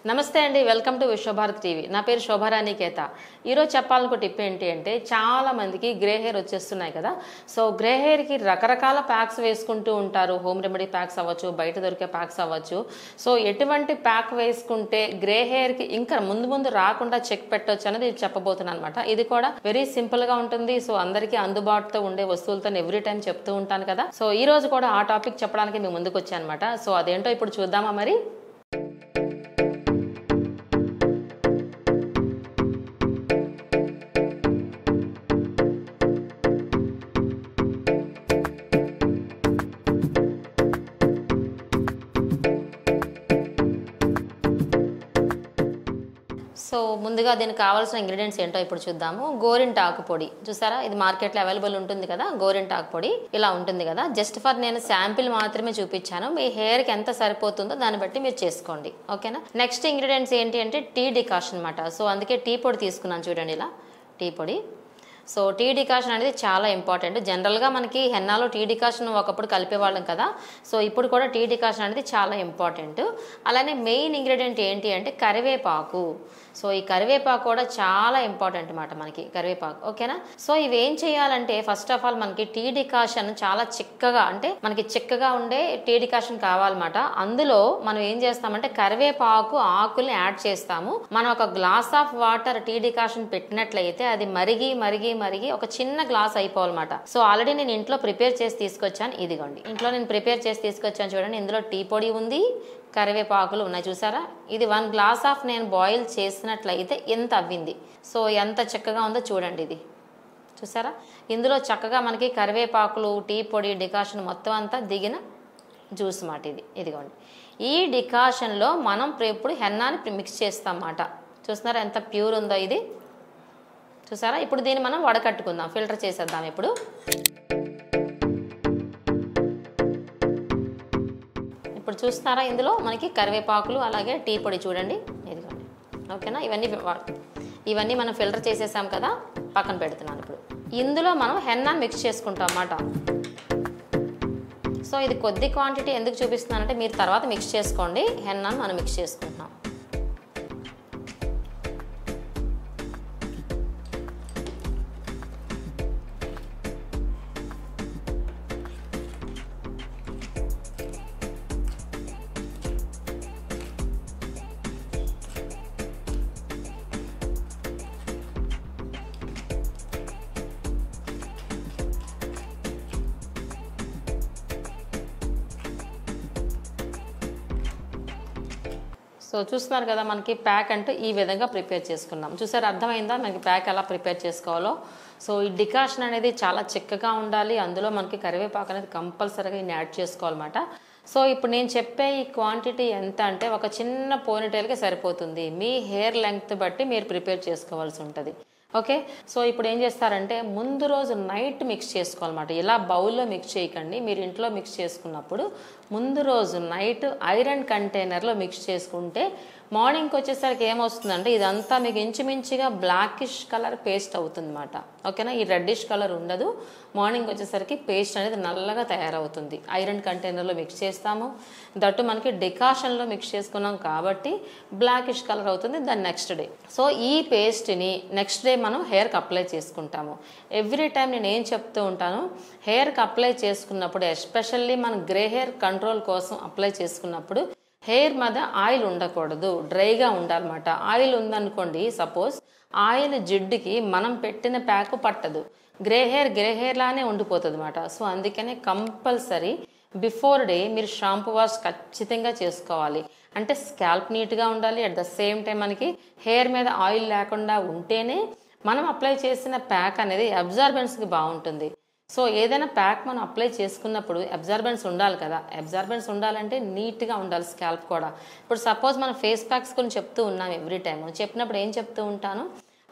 నమస్తే అండి, welcome to Vishwabharat TV. నా పేరు శోభారాణి కేత. ఈరోజు చెప్పాలనుకో టిప్ ఏంటి అంటే, చాలా మందికి గ్రే హెయిర్ వచ్చేస్తున్నాయి కదా. సో గ్రే హెయిర్కి రకరకాల ప్యాక్స్ వేసుకుంటూ ఉంటారు. హోమ్ రెమెడీ ప్యాక్స్ అవ్వచ్చు, బయట దొరికే ప్యాక్స్ అవ్వచ్చు. సో ఎటువంటి ప్యాక్ వేసుకుంటే గ్రే హెయిర్కి ఇంకా ముందు రాకుండా చెక్ పెట్టొచ్చు అనేది చెప్పబోతున్నాను అనమాట. ఇది కూడా వెరీ సింపుల్ గా ఉంటుంది. సో అందరికీ అందుబాటులో ఉండే వస్తువులతో ఎవ్రీ టైం చెప్తూ ఉంటాను కదా. సో ఈ రోజు కూడా ఆ టాపిక్ చెప్పడానికి మేము ముందుకు వచ్చాను అనమాట. సో అదేంటో ఇప్పుడు చూద్దామా మరి. సో ముందుగా దీనికి కావాల్సిన ఇంగ్రీడియంట్స్ ఏంటో ఇప్పుడు చూద్దాము. గోరింటాకు పొడి చూసారా, ఇది మార్కెట్లో అవైలబుల్ ఉంటుంది కదా. గోరింటాకు పొడి ఇలా ఉంటుంది కదా. జస్ట్ ఫర్ నేను శాంపిల్ మాత్రమే చూపించాను. మీ హెయిర్కి ఎంత సరిపోతుందో దాన్ని బట్టి మీరు చేసుకోండి, ఓకేనా. నెక్స్ట్ ఇంగ్రీడియంట్స్ ఏంటి అంటే టీ డికాషన్ అనమాట. సో అందుకే టీ పొడి తీసుకున్నాను చూడండి, ఇలా టీ పొడి. సో టీ డికాషన్ అనేది చాలా ఇంపార్టెంట్. జనరల్గా మనకి హెన్నాలో టీ డికాషన్ ఒకప్పుడు కలిపేవాళ్ళం కదా. సో ఇప్పుడు కూడా టీ డికాషన్ అనేది చాలా ఇంపార్టెంట్. అలానే మెయిన్ ఇంగ్రీడియంట్ ఏంటి అంటే కరివేపాకు. సో ఈ కరివేపాకు కూడా చాలా ఇంపార్టెంట్ అన్నమాట మనకి, కరివేపాకు, ఓకేనా. సో ఇవి ఏం చేయాలంటే ఫస్ట్ ఆఫ్ ఆల్ మనకి టీ డికాషన్ చాలా చిక్కగా, అంటే మనకి చిక్కగా ఉండే టీ డికాషన్ కావాలన్నమాట. అందులో మనం ఏం చేస్తామంటే కరివేపాకు ఆకుల్ని యాడ్ చేస్తాము. మనం ఒక glass of water tea decoction పెట్టినట్లయితే అది మరిగి మరిగి మరిగి ఒక చిన్న గ్లాస్ అయిపోవాలన్నమాట. సో ఆల్రెడీ నేను ఇంట్లో ప్రిపేర్ చేసి తీసుకొచ్చాను, ఇదిగోండి. ఇంట్లో నేను ప్రిపేర్ చేసి తీసుకొచ్చాను చూడండి. ఇందులో టీ పొడి ఉంది, కరివేపాకులు ఉన్నాయి చూసారా. ఇది 1 గ్లాస్ ఆఫ్ నేను బాయిల్ చేసినట్లయితే ఎంత అవ్వింది. సో ఎంత చక్కగా ఉందో చూడండి, ఇది చూసారా. ఇందులో చక్కగా మనకి కరివేపాకులు, టీ పొడి, డికాషన్ మొత్తం అంతా దిగిన జ్యూస్ మాట ఇది, ఇదిగోండి. ఈ డికాషన్లో మనం ఇప్పుడు హెన్నాని మిక్స్ చేస్తాం అన్నమాట. చూస్తున్నారా ఎంత ప్యూర్ ఉందో ఇది, చూసారా. ఇప్పుడు దీన్ని మనం వడకట్టుకుందాం, ఫిల్టర్ చేసేద్దాం ఇప్పుడు. ఇప్పుడు చూస్తున్నారా ఇందులో మనకి కరివేపాకులు అలాగే టీ పొడి చూడండి, ఇదిగోండి, ఓకేనా. ఇవన్నీ మనం ఫిల్టర్ చేసేసాం కదా, పక్కన పెడుతున్నాను. ఇప్పుడు ఇందులో మనం హెన్నా మిక్స్ చేసుకుంటాం అన్నమాట. సో ఇది కొద్ది క్వాంటిటీ ఎందుకు చూపిస్తున్నానంటే మీరు తర్వాత మిక్స్ చేసుకోండి. హెన్నాను మనం మిక్స్ చేసుకుంటున్నాం. సో చూస్తున్నారు కదా, మనకి ప్యాక్ అంటే ఈ విధంగా ప్రిపేర్ చేసుకున్నాం. చూసారు, అర్థమైందా మనకి ప్యాక్ ఎలా ప్రిపేర్ చేసుకోవాలో. సో ఈ డికాషన్ అనేది చాలా చిక్కగా ఉండాలి. అందులో మనకి కరివేపాకు అనేది కంపల్సరీగా యాడ్ చేసుకోవాలన్నమాట. సో ఇప్పుడు నేను చెప్పే ఈ క్వాంటిటీ ఎంత అంటే ఒక చిన్న పోనీటైల్కి సరిపోతుంది. మీ హెయిర్ లెంగ్త్ బట్టి మీరు ప్రిపేర్ చేసుకోవాల్సి ఉంటుంది, ఓకే. సో ఇప్పుడు ఏం చేస్తారంటే ముందు రోజు నైట్ మిక్స్ చేసుకోవాలన్నమాట. ఇలా బౌల్లో మిక్స్ చేయకండి. మీరు ఇంట్లో మిక్స్ చేసుకున్నప్పుడు ముందు రోజు నైట్ ఐరన్ కంటైనర్లో మిక్స్ చేసుకుంటే మార్నింగ్కి వచ్చేసరికి ఏమొస్తుందంటే ఇదంతా మీకు ఇంచుమించుగా బ్లాకిష్ కలర్ పేస్ట్ అవుతుంది అన్నమాట, ఓకేనా. ఈ రెడ్డిష్ కలర్ ఉండదు. మార్నింగ్ వచ్చేసరికి పేస్ట్ అనేది నల్లగా తయారవుతుంది. ఐరన్ కంటైనర్లో మిక్స్ చేస్తాము, దట్టు మనకి డికాషన్లో మిక్స్ చేసుకున్నాం కాబట్టి బ్లాకిష్ కలర్ అవుతుంది దాని నెక్స్ట్ డే. సో ఈ పేస్ట్ని నెక్స్ట్ డే మనం హెయిర్కి అప్లై చేసుకుంటాము. ఎవ్రీ టైం నేను ఏం చెప్తూ ఉంటాను, హెయిర్కి అప్లై చేసుకున్నప్పుడు ఎస్పెషల్లీ మనం గ్రే హెయిర్ కంట్రోల్ కోసం అప్లై చేసుకున్నప్పుడు హెయిర్ మీద ఆయిల్ ఉండకూడదు, డ్రైగా ఉండాలన్నమాట. ఆయిల్ ఉందనుకోండి సపోజ్, ఆయిల్ జిడ్డుకి మనం పెట్టిన ప్యాక్ పట్టదు, గ్రే హెయిర్ లానే ఉండిపోతుంది అన్నమాట. సో అందుకనే కంపల్సరీ బిఫోర్ డే మీరు షాంపూ వాష్ ఖచ్చితంగా చేసుకోవాలి. అంటే స్కాల్ప్ నీట్గా ఉండాలి. అట్ ద సేమ్ టైం మనకి హెయిర్ మీద ఆయిల్ లేకుండా ఉంటేనే మనం అప్లై చేసిన ప్యాక్ అనేది అబ్జార్బెన్స్కి బాగుంటుంది. సో ఏదైనా ప్యాక్ మనం అప్లై చేసుకున్నప్పుడు అబ్జార్బెన్స్ ఉండాలి కదా. అబ్జార్బెన్స్ ఉండాలంటే నీట్గా ఉండాలి స్కాల్ప్ కూడా. ఇప్పుడు సపోజ్ మనం ఫేస్ ప్యాక్స్ గురించి చెప్తూ ఉన్నాం ఎవ్రీ టైం. చెప్పినప్పుడు ఏం చెప్తూ ఉంటాను,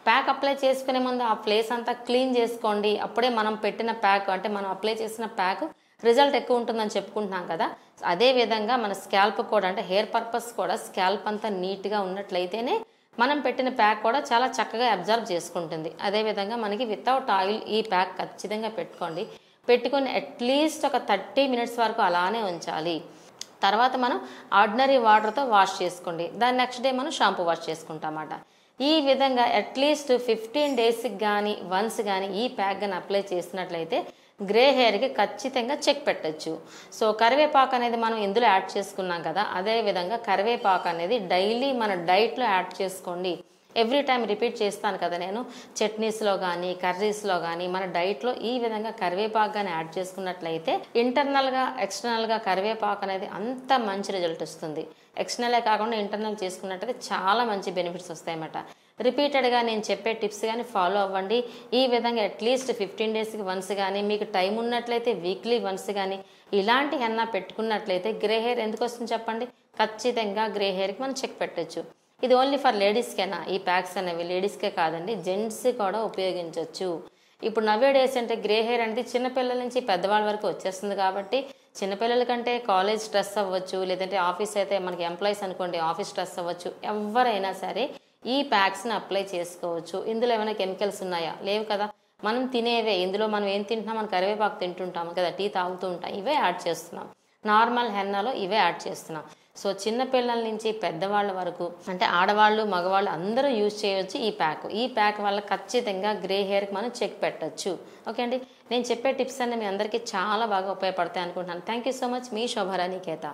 ప్యాక్ అప్లై చేసుకునే ముందు ఆ ప్లేస్ అంతా క్లీన్ చేసుకోండి. అప్పుడే మనం పెట్టిన ప్యాక్, అంటే మనం అప్లై చేసిన ప్యాక్ రిజల్ట్ ఎక్కువ ఉంటుందని చెప్పుకుంటున్నాం కదా. అదేవిధంగా మన స్కాల్ప్ కూడా, అంటే హెయిర్ పర్పస్ కూడా స్కాల్ప్ అంతా నీట్గా ఉన్నట్లయితేనే మనం పెట్టిన ప్యాక్ కూడా చాలా చక్కగా అబ్జర్వ్ చేసుకుంటుంది. అదేవిధంగా మనకి వితౌట్ ఆయిల్ ఈ ప్యాక్ ఖచ్చితంగా పెట్టుకోండి. పెట్టుకొని అట్లీస్ట్ ఒక 30 minutes వరకు అలానే ఉంచాలి. తర్వాత మనం ఆర్డినరీ వాటర్తో వాష్ చేసుకోండి. దాని నెక్స్ట్ డే మనం షాంపూ వాష్ చేసుకుంటామన్నమాట. ఈ విధంగా అట్లీస్ట్ 15 డేస్కి కానీ వన్స్ కానీ ఈ ప్యాక్ కానీ అప్లై చేసినట్లయితే గ్రే హెయిర్కి ఖచ్చితంగా చెక్ పెట్టచ్చు. సో కరివేపాకు అనేది మనం ఇందులో యాడ్ చేసుకున్నాం కదా, అదే విధంగా కరివేపాకు అనేది డైలీ మన డైట్లో యాడ్ చేసుకోండి. ఎవ్రీ టైం రిపీట్ చేస్తాను కదా నేను, చట్నీస్లో కానీ కర్రీస్లో కానీ మన డైట్లో ఈ విధంగా కరివేపాకు కానీ యాడ్ చేసుకున్నట్లయితే ఇంటర్నల్గా ఎక్స్టర్నల్గా కరివేపాకు అనేది అంత మంచి రిజల్ట్ వస్తుంది. ఎక్స్టర్నలే కాకుండా ఇంటర్నల్ చేసుకున్నట్టయితే చాలా మంచి బెనిఫిట్స్ వస్తాయన్నమాట. రిపీటెడ్గా నేను చెప్పే టిప్స్ కానీ ఫాలో అవ్వండి. ఈ విధంగా అట్లీస్ట్ 15 డేస్కి వన్స్ కానీ, మీకు టైం ఉన్నట్లయితే వీక్లీ వన్స్ కానీ ఇలాంటి హెన్నా పెట్టుకున్నట్లయితే గ్రే హెయిర్ ఎందుకు వస్తుంది చెప్పండి? ఖచ్చితంగా గ్రే హెయిర్కి మనం చెక్ పెట్టచ్చు. ఇది ఓన్లీ ఫర్ లేడీస్కేనా? ఈ ప్యాక్స్ అనేవి లేడీస్కే కాదండి, జెంట్స్ కూడా ఉపయోగించవచ్చు. ఇప్పుడు నవ్వే డేస్ అంటే గ్రే హెయిర్ అనేది చిన్నపిల్లల నుంచి పెద్దవాళ్ళ వరకు వచ్చేస్తుంది కాబట్టి చిన్నపిల్లల కంటే కాలేజ్ స్ట్రెస్ అవ్వచ్చు, లేదంటే ఆఫీస్ అయితే మనకి ఎంప్లాయీస్ అనుకోండి ఆఫీస్ స్ట్రెస్ అవ్వచ్చు, ఎవరైనా సరే ఈ ప్యాక్స్ని అప్లై చేసుకోవచ్చు. ఇందులో ఏమైనా కెమికల్స్ ఉన్నాయా? లేవు కదా, మనం తినేవే. ఇందులో మనం ఏం తింటున్నాం? మనం కరివేపాకు తింటుంటాము కదా, టీ తాగుతూ ఉంటాం, ఇవే యాడ్ చేస్తున్నాం. నార్మల్ హెన్నాలో ఇవే యాడ్ చేస్తున్నాం. సో చిన్నపిల్లల నుంచి పెద్దవాళ్ళ వరకు అంటే ఆడవాళ్ళు మగవాళ్ళు అందరూ యూజ్ చేయవచ్చు ఈ ప్యాక్. ఈ ప్యాక్ వల్ల ఖచ్చితంగా గ్రే హెయిర్కి మనం చెక్ పెట్టచ్చు. ఓకే అండి, నేను చెప్పే టిప్స్ అన్నీ మీ అందరికీ చాలా బాగా ఉపయోగపడతాయి అనుకుంటున్నాను. Thank you so much. మీ శోభారాణి కేత.